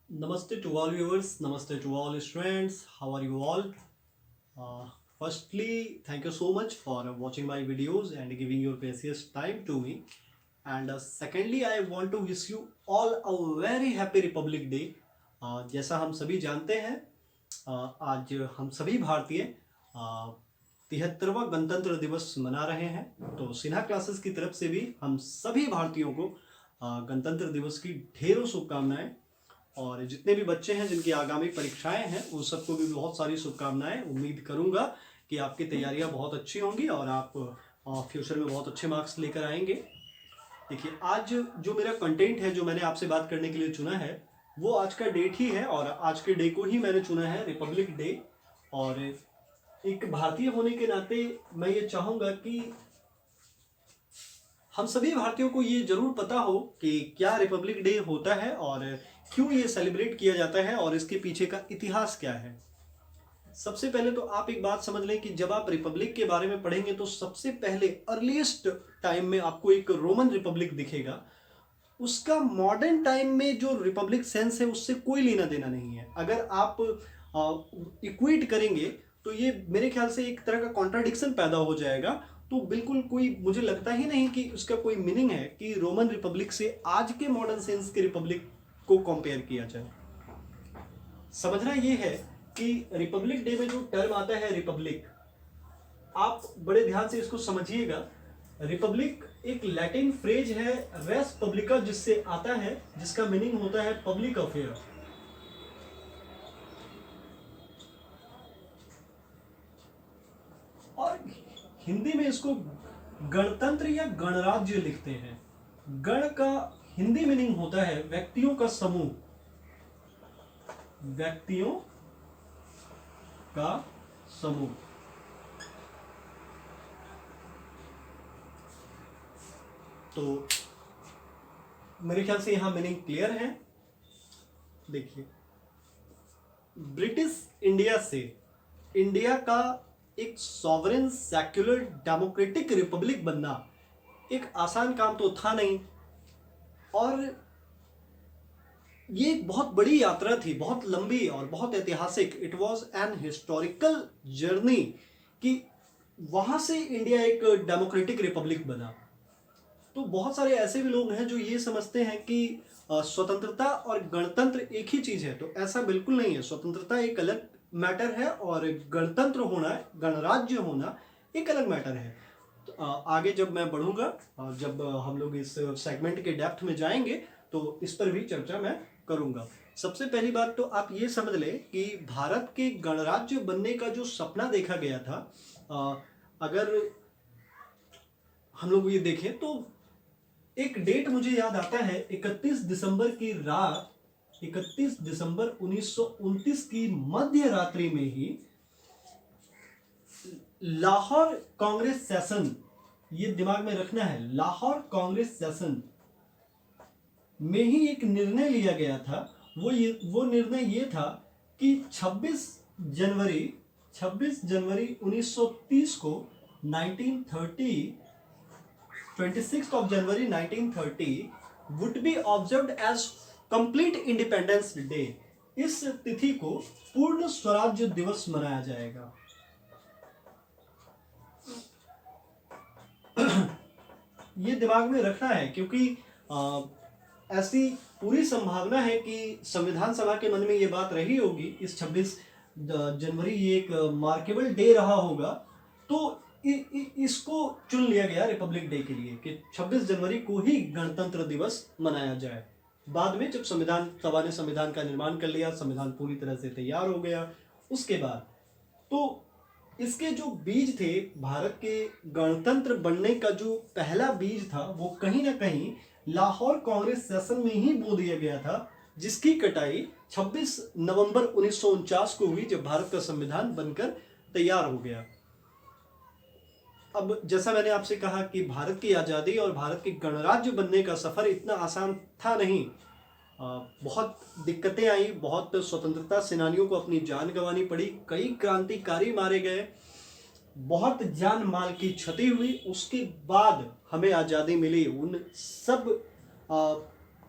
Namaste to all viewers, namaste to all students. How are you all? Firstly, thank you so much for watching my videos and giving your precious time to me. And secondly, I want to wish you all a very happy Republic Day. जैसा हम सभी जानते हैं, आज हम सभी भारतीय 73वां गणतंत्र दिवस मना रहे हैं। तो सिन्हा क्लासेस की तरफ से भी हम सभी भारतीयों को गणतंत्र दिवस की ढेरों शुभकामनाएं। और जितने भी बच्चे हैं जिनकी आगामी परीक्षाएं हैं उन सबको भी बहुत सारी शुभकामनाएं। उम्मीद करूंगा कि आपकी तैयारियां बहुत अच्छी होंगी और आप फ्यूचर में बहुत अच्छे मार्क्स लेकर आएंगे। देखिए, आज जो मेरा कंटेंट है, जो मैंने आपसे बात करने के लिए चुना है, वो आज का डेट ही है और आज के डे को ही मैंने चुना है, रिपब्लिक डे। और एक भारतीय होने के नाते मैं ये चाहूँगा कि हम सभी भारतीयों को ये जरूर पता हो कि क्या रिपब्लिक डे होता है और क्यों ये सेलिब्रेट किया जाता है और इसके पीछे का इतिहास क्या है। सबसे पहले तो आप एक बात समझ लें कि जब आप रिपब्लिक के बारे में पढ़ेंगे तो सबसे पहले अर्लीस्ट टाइम में आपको एक रोमन रिपब्लिक दिखेगा। उसका मॉडर्न टाइम में जो रिपब्लिक सेंस है उससे कोई लेना देना नहीं है। अगर आप इक्वेट करेंगे तो ये मेरे ख्याल से एक तरह का कॉन्ट्राडिक्शन पैदा हो जाएगा। तो बिल्कुल कोई, मुझे लगता ही नहीं कि उसका कोई मीनिंग है कि रोमन रिपब्लिक से आज के मॉडर्न सेंस के रिपब्लिक को कंपेयर किया जाए। समझना ये है कि रिपब्लिक डे में जो टर्म आता है रिपब्लिक, आप बड़े ध्यान से इसको समझिएगा। रिपब्लिक एक लैटिन फ्रेज है रेस पब्लिका, जिससे आता है, जिसका मीनिंग होता है पब्लिक अफेयर। और हिंदी में इसको गणतंत्र या गणराज्य लिखते हैं। गण का हिंदी मीनिंग होता है व्यक्तियों का समूह, व्यक्तियों का समूह। तो मेरे ख्याल से यहां मीनिंग क्लियर है। देखिए, ब्रिटिश इंडिया से इंडिया का एक सॉवरेन सेक्युलर डेमोक्रेटिक रिपब्लिक बनना एक आसान काम तो था नहीं। और ये एक बहुत बड़ी यात्रा थी, बहुत लंबी और बहुत ऐतिहासिक। It was an historical journey कि वहां से इंडिया एक डेमोक्रेटिक रिपब्लिक बना। तो बहुत सारे ऐसे भी लोग हैं जो ये समझते हैं कि स्वतंत्रता और गणतंत्र एक ही चीज है। तो ऐसा बिल्कुल नहीं है। स्वतंत्रता एक अलग मैटर है और गणतंत्र होना, गणराज्य होना एक अलग मैटर है। तो आगे जब मैं बढ़ूंगा, जब हम लोग इस सेगमेंट के डेप्थ में जाएंगे तो इस पर भी चर्चा मैं करूंगा। सबसे पहली बात तो आप ये समझ लें कि भारत के गणराज्य बनने का जो सपना देखा गया था, अगर हम लोग ये देखें तो एक डेट मुझे याद आता है, 31 दिसंबर की रात, 31 दिसंबर 1929 की मध्य रात्रि में ही लाहौर कांग्रेस सेशन, ये दिमाग में रखना है, लाहौर कांग्रेस सेशन में ही एक निर्णय लिया गया था। वो निर्णय ये था कि 26 जनवरी 1930 को 26 of January 1930 would be observed as complete Independence Day। इस तिथि को पूर्ण स्वराज्य दिवस मनाया जाएगा। ये दिमाग में रखना है क्योंकि ऐसी पूरी संभावना है कि संविधान सभा के मन में ये बात रही होगी, इस 26 जनवरी ये एक मार्केबल डे रहा होगा। तो इसको चुन लिया गया रिपब्लिक डे के लिए कि 26 जनवरी को ही गणतंत्र दिवस मनाया जाए। बाद में जब संविधान सभा ने संविधान का निर्माण कर लिया, संविधान पूरी तरह से तैयार हो गया, उसके बाद तो इसके जो बीज थे, भारत के गणतंत्र बनने का जो पहला बीज था, वो कहीं ना कहीं लाहौर कांग्रेस सेशन में ही बो दिया गया था, जिसकी कटाई 26 नवंबर 1949 को हुई, जब भारत का संविधान बनकर तैयार हो गया। अब जैसा मैंने आपसे कहा कि भारत की आज़ादी और भारत के गणराज्य बनने का सफ़र इतना आसान था नहीं। बहुत दिक्कतें आई, बहुत स्वतंत्रता सेनानियों को अपनी जान गंवानी पड़ी, कई क्रांतिकारी मारे गए, बहुत जान माल की क्षति हुई। उसके बाद हमें आज़ादी मिली। उन सब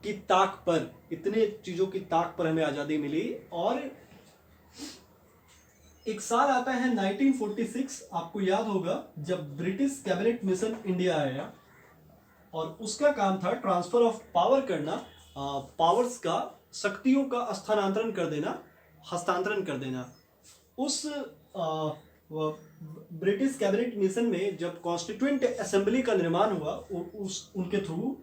की ताक पर, इतने चीजों की ताक पर हमें आजादी मिली। और एक साल आता है 1946, आपको याद होगा, जब ब्रिटिश कैबिनेट मिशन इंडिया आया और उसका काम था ट्रांसफर ऑफ पावर करना, पावर्स का, शक्तियों का स्थानांतरण कर देना, हस्तांतरण कर देना। उस ब्रिटिश कैबिनेट मिशन में जब कॉन्स्टिट्यूएंट असेंबली का निर्माण हुआ, उस उनके through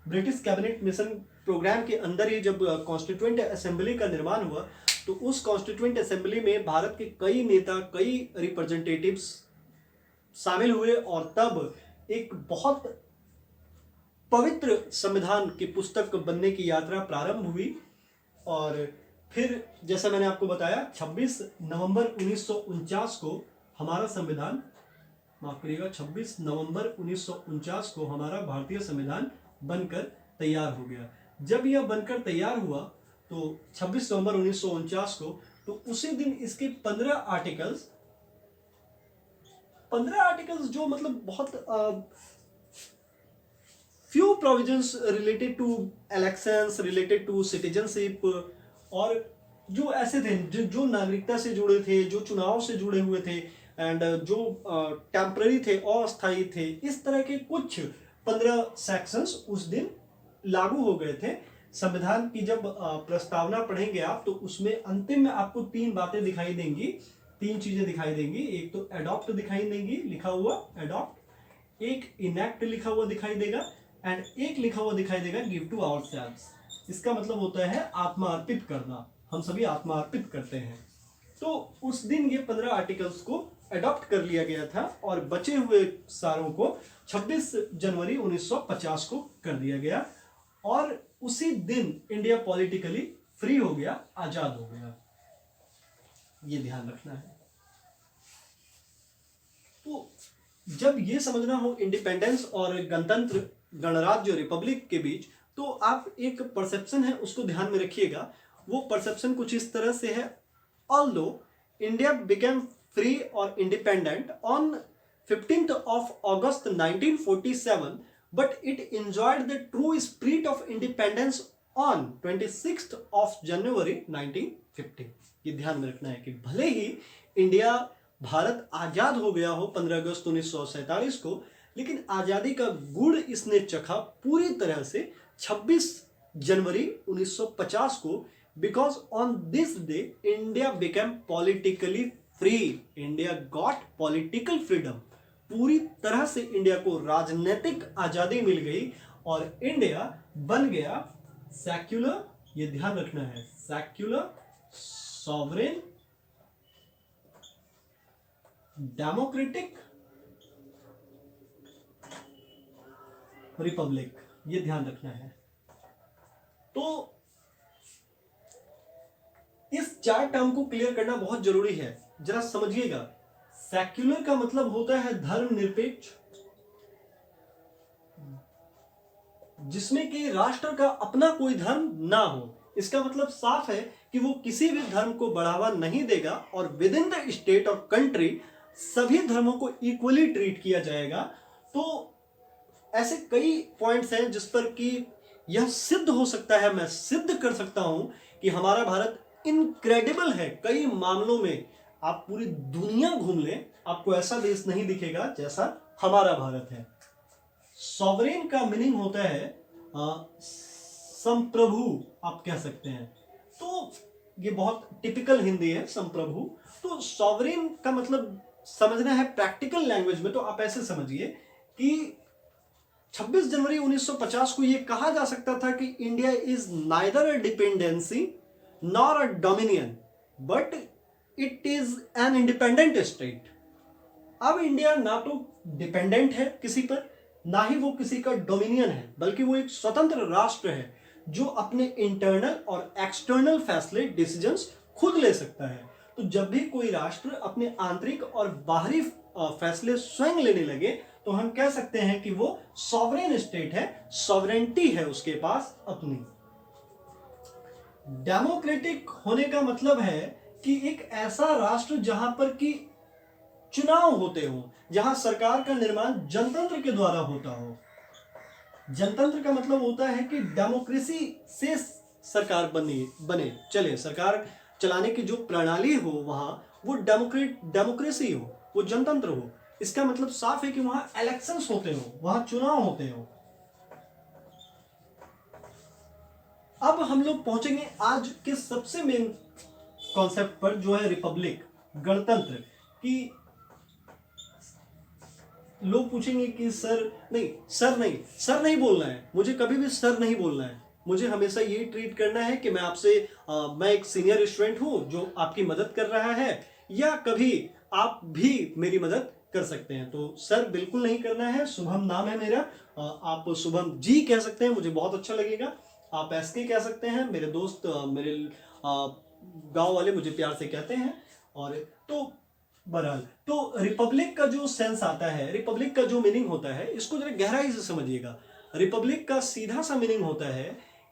British cabinet mission programme के अंदर ही जब कॉन्स्टिट्यूएंट असेंबली का निर्माण हुआ, तो उस कॉन्स्टिट्यूएंट असेंबली में भारत के कई नेता, कई रिप्रेजेंटेटिव्स शामिल हुए और तब एक बहुत पवित्र संविधान की पुस्तक बनने की यात्रा प्रारंभ हुई। और फिर जैसा मैंने आपको बताया 26 नवंबर 1949 को हमारा संविधान, माफ करिएगा, 26 नवंबर 1949 को हमारा भारतीय संविधान बनकर तैयार हो गया। जब यह बनकर तैयार हुआ तो 26 नवंबर 1949 को, तो उसी दिन इसके 15 आर्टिकल्स जो मतलब बहुत few provisions related to elections, related to citizenship, और जो ऐसे थे जो नागरिकता से जुड़े थे, जो चुनाव से जुड़े हुए थे, एंड जो टेम्पररी थे, अस्थायी थे, इस तरह के कुछ 15 सेक्शंस उस दिन लागू हो गए थे। संविधान की जब प्रस्तावना पढ़ेंगे आप, तो उसमें अंतिम में आपको 3 बातें दिखाई देंगी, 3 चीजें दिखाई देंगी। एक तो एडॉप्ट दिखाई देंगी, लिखा हुआ एडॉप्ट, एक इनैक्ट लिखा हुआ दिखाई देगा, एंड एक लिखा हुआ दिखाई देगा गिव टू आवरसेल्व्स। इसका मतलब होता है आत्मा अर्पित करना, हम सभी आत्मा अर्पित करते हैं। तो उस दिन ये 15 आर्टिकल्स को अडॉप्ट कर लिया गया था और बचे हुए सारों को 26 जनवरी 1950 को कर दिया गया, और उसी दिन इंडिया पॉलिटिकली फ्री हो गया, आजाद हो गया। ये ध्यान रखना है। तो जब ये समझना हो इंडिपेंडेंस और गणतंत्र, गणराज्य, रिपब्लिक के बीच, तो आप एक परसेप्शन है उसको ध्यान में रखिएगा। वो परसेप्शन कुछ इस तरह से है, ऑल्दो इंडिया बिकेम फ्री और independent on 15th of August 1947, but it enjoyed the true spirit of independence on 26th of January 1950। ये ध्यान में रखना है कि भले ही इंडिया, भारत आजाद हो गया हो 15 अगस्त 1947 को, लेकिन आजादी का गुड़ इसने चखा पूरी तरह से 26 जनवरी 1950 को, because on this day India became politically free, India got political freedom. पूरी तरह से इंडिया को राजनीतिक आजादी मिल गई और इंडिया बन गया सेक्युलर, ये ध्यान रखना है, सेक्युलर, सॉवरेन, डेमोक्रेटिक रिपब्लिक, ये ध्यान रखना है। तो इस 4 टर्म को क्लियर करना बहुत जरूरी है, जरा समझिएगा। सेक्युलर का मतलब होता है धर्मनिरपेक्ष, जिसमें कि राष्ट्र का अपना कोई धर्म ना हो। इसका मतलब साफ है कि वो किसी भी धर्म को बढ़ावा नहीं देगा और विद इन द स्टेट और कंट्री सभी धर्मों को इक्वली ट्रीट किया जाएगा। तो ऐसे कई पॉइंट्स हैं जिस पर कि यह सिद्ध हो सकता है, मैं सिद्ध कर सकता हूं कि हमारा भारत इनक्रेडिबल है कई मामलों में। आप पूरी दुनिया घूम लें, आपको ऐसा देश नहीं दिखेगा जैसा हमारा भारत है। सॉवरेन का मीनिंग होता है संप्रभु, आप कह सकते हैं। तो ये बहुत टिपिकल हिंदी है, संप्रभु। तो सॉवरेन का मतलब समझना है प्रैक्टिकल लैंग्वेज में, तो आप ऐसे समझिए कि 26 जनवरी 1950 को यह कहा जा सकता था कि India is neither a dependency nor a dominion, but it is an independent state. अब इंडिया ना तो डिपेंडेंट है किसी पर, ना ही वो किसी का डोमिनियन है, बल्कि वो एक स्वतंत्र राष्ट्र है जो अपने इंटरनल और एक्सटर्नल फैसले, डिसीजंस खुद ले सकता है। तो जब भी कोई राष्ट्र अपने आंतरिक और बाहरी फैसले स्वयं लेने लगे, तो हम कह सकते हैं कि वो सॉवरेन स्टेट है, सॉवरेंटी है उसके पास अपनी। डेमोक्रेटिक होने का मतलब है कि एक ऐसा राष्ट्र जहां पर कि चुनाव होते हो, जहां सरकार का निर्माण जनतंत्र के द्वारा होता हो। जनतंत्र का मतलब होता है कि डेमोक्रेसी से सरकार बने चले, सरकार चलाने की जो प्रणाली हो वहां वो डेमोक्रेसी हो, वो जनतंत्र हो। इसका मतलब साफ है कि वहां इलेक्शंस होते हो, वहां चुनाव होते हो। अब हम लोग पहुंचेंगे आज के सबसे मेन कॉन्सेप्ट पर, जो है रिपब्लिक, गणतंत्र की। लोग पूछेंगे कि सर नहीं बोलना है, मुझे कभी भी सर नहीं बोलना है, मुझे हमेशा ये ट्रीट करना है कि मैं एक सीनियर स्टूडेंट हूं जो आपकी मदद कर रहा है, या कभी आप भी मेरी मदद कर सकते हैं। तो सर बिल्कुल नहीं करना है। शुभम नाम है मेरा, आप शुभम जी कह सकते हैं, मुझे बहुत अच्छा लगेगा। आप एसके कह सकते हैं, मेरे दोस्त मेरे गांव वाले मुझे प्यार से कहते हैं। और तो बहरहाल, तो रिपब्लिक का जो सेंस आता है, रिपब्लिक का जो मीनिंग होता है, इसको जरा गहराई से समझिएगा। रिपब्लिक का सीधा सा मीनिंग होता है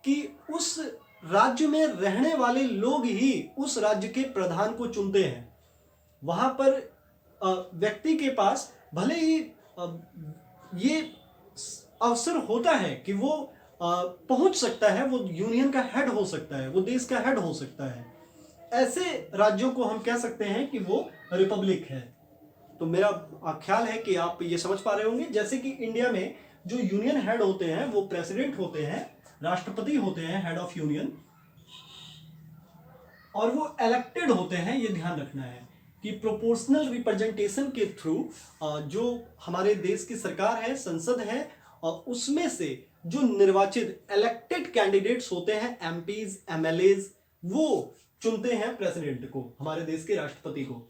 कि उस राज्य में रहने वाले लोग ही उस राज्य के प्रधान को चुनते हैं। वहां पर व्यक्ति के पास भले ही ये अवसर होता है कि वो पहुंच सकता है, वो यूनियन का हेड हो सकता है, वो देश का हेड हो सकता है। ऐसे राज्यों को हम कह सकते हैं कि वो रिपब्लिक है। तो मेरा ख्याल है कि आप ये समझ पा रहे होंगे। जैसे कि इंडिया में जो यूनियन हेड होते हैं वो प्रेसिडेंट होते हैं, राष्ट्रपति होते हैं, हेड ऑफ यूनियन, और वो इलेक्टेड होते हैं। ये ध्यान रखना है कि प्रोपोर्शनल रिप्रेजेंटेशन के थ्रू जो हमारे देश की सरकार है, संसद है, और उसमें से जो निर्वाचित इलेक्टेड कैंडिडेट्स होते हैं, एमपीज, एमएलएज, वो चुनते हैं प्रेसिडेंट को, हमारे देश के राष्ट्रपति को।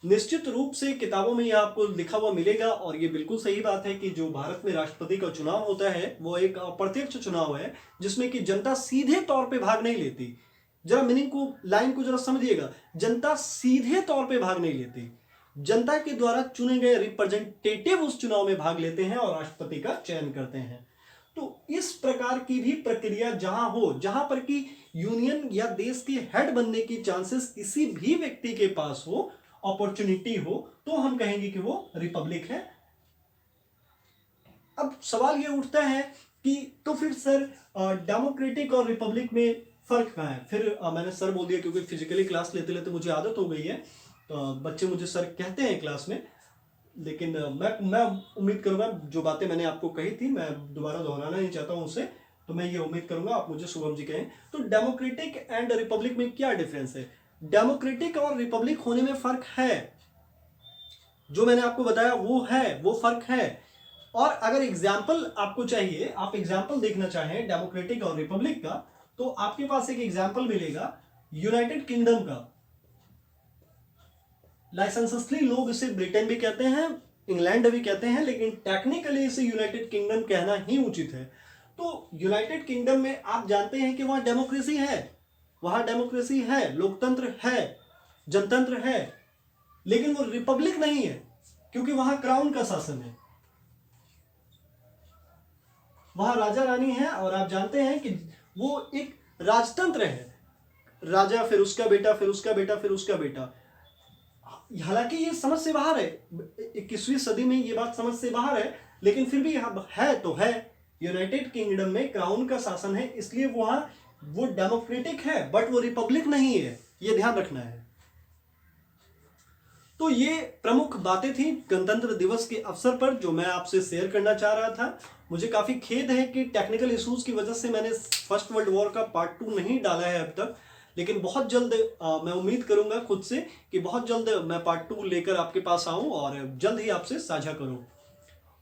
निश्चित रूप से किताबों में यह आपको लिखा हुआ मिलेगा, और ये बिल्कुल सही बात है कि जो भारत में राष्ट्रपति का चुनाव होता है वो एक अप्रत्यक्ष चुनाव है, जिसमें कि जनता सीधे तौर पे भाग नहीं लेती। जरा मीनिंग को, लाइन को जरा समझिएगा। जनता सीधे तौर पे भाग नहीं लेती, जनता के द्वारा चुने गए रिप्रेजेंटेटिव उस चुनाव में भाग लेते हैं और राष्ट्रपति का चयन करते हैं। तो इस प्रकार की भी प्रक्रिया जहां हो, जहां पर कि यूनियन या देश के हेड बनने की चांसेस किसी भी व्यक्ति के पास हो, अपॉर्चुनिटी हो, तो हम कहेंगे कि वो रिपब्लिक है। अब सवाल ये उठता है कि तो फिर सर डेमोक्रेटिक और रिपब्लिक में फर्क कहाँ है? फिर मैंने सर बोल दिया क्योंकि फिजिकली क्लास लेते लेते मुझे आदत हो गई है, तो बच्चे मुझे सर कहते हैं क्लास में। लेकिन मैं उम्मीद करूंगा जो बातें मैंने आपको कही थी मैं दोबारा दोहराना नहीं चाहता हूं उसे, तो मैं ये उम्मीद करूंगा आप मुझे शुभम जी कहें। तो डेमोक्रेटिक एंड रिपब्लिक में क्या डिफरेंस है? डेमोक्रेटिक और रिपब्लिक होने में फर्क है, जो मैंने आपको बताया वो है, वो फर्क है। और अगर एग्जाम्पल आपको चाहिए, आप एग्जाम्पल देखना चाहें डेमोक्रेटिक और रिपब्लिक का, तो आपके पास एक एग्जाम्पल मिलेगा यूनाइटेड किंगडम का। लाइसेंसली लोग इसे ब्रिटेन भी कहते हैं, इंग्लैंड भी कहते हैं, लेकिन टेक्निकली इसे यूनाइटेड किंगडम कहना ही उचित है। तो यूनाइटेड किंगडम में आप जानते हैं कि वहां डेमोक्रेसी है, वहां डेमोक्रेसी है, लोकतंत्र है, जनतंत्र है, लेकिन वो रिपब्लिक नहीं है, क्योंकि वहां क्राउन का शासन है, वहां राजा रानी है, और आप जानते हैं कि वो एक राजतंत्र है। राजा, फिर उसका बेटा, फिर उसका बेटा, फिर उसका बेटा। हालांकि ये समझ से बाहर है, 21वीं सदी में ये बात समझ से बाहर है, लेकिन फिर भी है तो है। यूनाइटेड किंगडम में क्राउन का शासन है, इसलिए वहां वो डेमोक्रेटिक है, बट वो रिपब्लिक नहीं है, ये ध्यान रखना है। तो ये प्रमुख बातें थी गणतंत्र दिवस के अवसर पर जो मैं आपसे शेयर करना चाह रहा था। मुझे काफी खेद है कि टेक्निकल इश्यूज की वजह से मैंने फर्स्ट वर्ल्ड वॉर का पार्ट 2 नहीं डाला है अब तक, लेकिन बहुत जल्द मैं उम्मीद करूंगा खुद से कि बहुत जल्द मैं पार्ट 2 लेकर आपके पास आऊं और जल्द ही आपसे साझा करूं।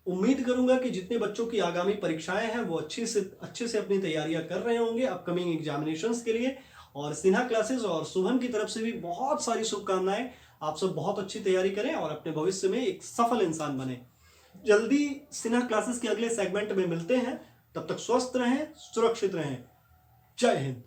उम्मीद करूंगा कि जितने बच्चों की आगामी परीक्षाएं हैं वो अच्छे से अपनी तैयारियां कर रहे होंगे अपकमिंग एग्जामिनेशंस के लिए। और सिन्हा क्लासेस और शुभम की तरफ से भी बहुत सारी शुभकामनाएं। आप सब बहुत अच्छी तैयारी करें और अपने भविष्य में एक सफल इंसान बने। जल्दी सिन्हा क्लासेस के अगले सेगमेंट में मिलते हैं, तब तक स्वस्थ रहें, सुरक्षित रहें। जय हिंद।